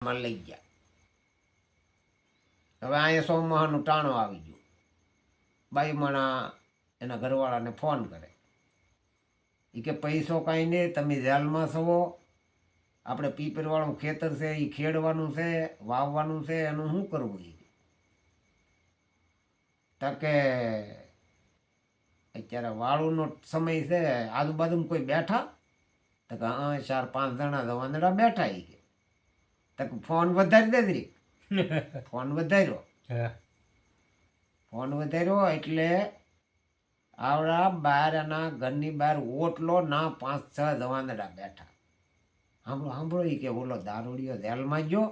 માં લઈ ગયા. હવે અહીંયા સોમવારનું ટાણું આવી ગયું. બાઈ માણા એના ઘરવાળાને ફોન કરે એ કે પૈસો કાંઈ નહીં, તમે જેલમાં છો, આપણે પીપરવાળું ખેતર છે એ ખેડવાનું છે, વાવવાનું છે, એનું શું કરવું? કે અત્યારે વાળુનો સમય છે, આજુબાજુમાં કોઈ બેઠા? તો કે 4-5 જણા તો વાંદડા બેઠા. એ કે તો ફોન વધારી દે જરી. ફોન વધાર્યો એટલે આવડા બહાર એના ઘરની બહાર ઓટલો ના 5-6 જવાનડા બેઠા. સાંભળો એ કે ઓલો દારૂડિયો જેલમાં ગયો,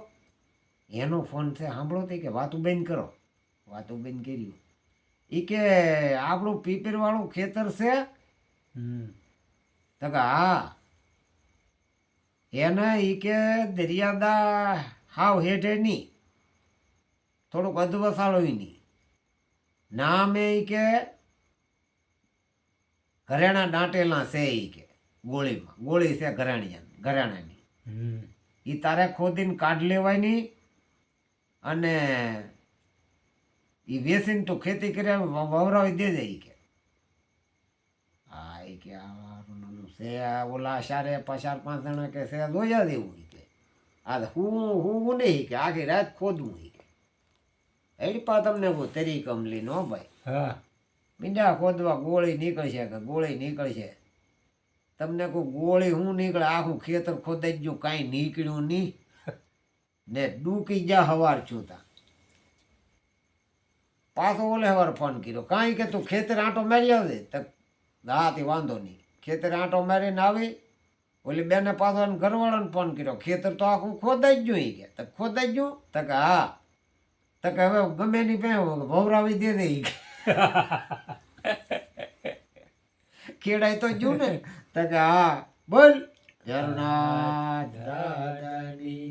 એનો ફોન છે, સાંભળો તો કે વાતું બંધ કરો. વાતું બંધ કર્યું. એ કે આપણું પીપરવાળું ખેતર છે? તો કે હા. એને એ કે દરિયાદા હાવ હેઠે નહીં, થોડુંક અધવસાળો નહીં. નામે એ કે ઘરેણા દાંટેલા છે. એ કે ગોળી છે ઘરેણાની. એ તારે ખોદીને કાઢ લેવાની અને એ વેચીને તું ખેતી કર્યા વવરાવી દેજે. એ કે હા. એ કે છે ઓલા 4-5 જણા કે છે જોયા દેવું. એ કે આ હું નહીં કે આખી રાત ખોદવું. એ કે એડી પા તમને તરી કમલી નો ભાઈ મીંડા ખોદવા ગોળી નીકળશે કે ગોળી નીકળશે. તમને કોઈ ગોળી શું નીકળે? આખું ખેતર ખોદાઈ ગયું, કાંઈ નીકળ્યું નહીં ને ડૂકી જા. હવાર છું તા પાછો ઓલે હવાર ફોન કર્યો, કાંઈ કે તું ખેતર આંટો મારી આવજે. તો હાથી વાંધો નહીં. ખેતર આંટો મારીને આવી. ઓલી બેને પાછો ઘરવાળાને ફોન કર્યો, ખેતર તો આખું ખોદાઈ ગયું. એ કે તો ખોદાઈ ગયું? તો કે હા. તો કે હવે ગમે ની પે ભવરાવી દે દે. ખેડાય તો જો ને. તો કે હા બોલ. જરનાથ દાદાની